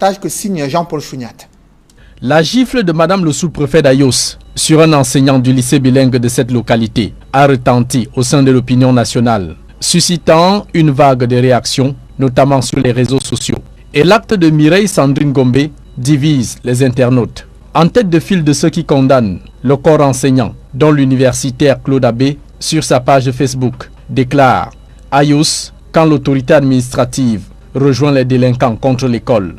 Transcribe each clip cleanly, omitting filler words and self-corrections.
reportage que signe Jean-Paul Chouniat. La gifle de Madame le sous-préfet d'Ayos sur un enseignant du lycée bilingue de cette localité a retenti au sein de l'opinion nationale, suscitant une vague de réactions, notamment sur les réseaux sociaux. Et l'acte de Mireille Sandrine Gombe divise les internautes. En tête de file de ceux qui condamnent le corps enseignant, dont l'universitaire Claude Abbé, sur sa page Facebook, déclare « Ayos, quand l'autorité administrative rejoint les délinquants contre l'école ».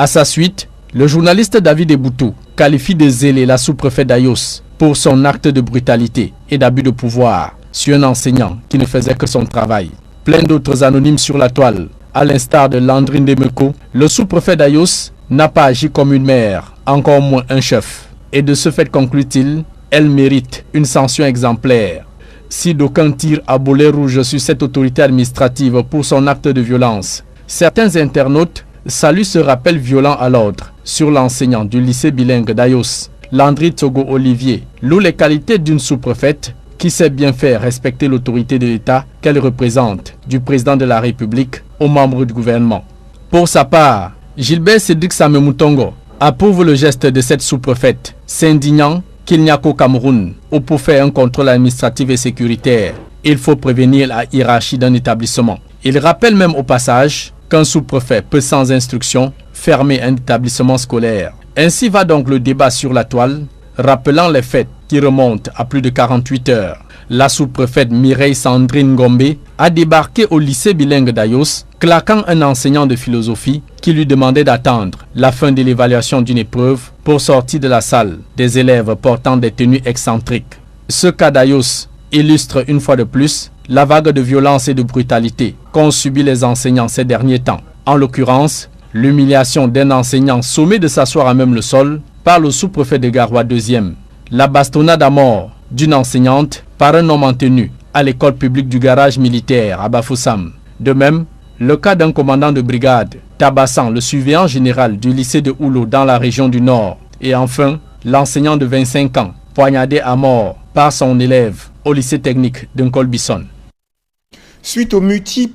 À sa suite, le journaliste David Eboutou qualifie de zélé la sous-préfète d'Ayos pour son acte de brutalité et d'abus de pouvoir sur un enseignant qui ne faisait que son travail. Plein d'autres anonymes sur la toile, à l'instar de Landrine Demeko, le sous-préfet d'Ayos n'a pas agi comme une mère, encore moins un chef. Et de ce fait, conclut-il, elle mérite une sanction exemplaire. Si d'aucuns tirent à boulet rouge sur cette autorité administrative pour son acte de violence, certains internautes saluent ce rappel violent à l'ordre sur l'enseignant du lycée bilingue d'Ayos, Landry Togo Olivier, loue les qualités d'une sous-préfète qui sait bien faire respecter l'autorité de l'État qu'elle représente, du président de la République aux membres du gouvernement. Pour sa part, Gilbert Cédric Samemoutongo approuve le geste de cette sous-préfète, s'indignant qu'il n'y a qu'au Cameroun où pour faire un contrôle administratif et sécuritaire, il faut prévenir la hiérarchie d'un établissement. Il rappelle même au passage qu'un sous-préfet peut sans instruction fermer un établissement scolaire. Ainsi va donc le débat sur la toile, rappelant les faits qui remontent à plus de 48 heures. La sous-préfète Mireille Sandrine Gombe a débarqué au lycée bilingue d'Ayos, claquant un enseignant de philosophie qui lui demandait d'attendre la fin de l'évaluation d'une épreuve pour sortir de la salle des élèves portant des tenues excentriques. Ce cas d'Ayos illustre une fois de plus la vague de violence et de brutalité qu'ont subi les enseignants ces derniers temps. En l'occurrence, l'humiliation d'un enseignant sommé de s'asseoir à même le sol par le sous-préfet de Garoua II. La bastonnade à mort d'une enseignante par un homme en tenue à l'école publique du garage militaire à Bafoussam. De même, le cas d'un commandant de brigade tabassant le surveillant général du lycée de Oulo dans la région du Nord. Et enfin, l'enseignant de 25 ans poignardé à mort par son élève au lycée technique d'Nkolbisson. Suite aux multiples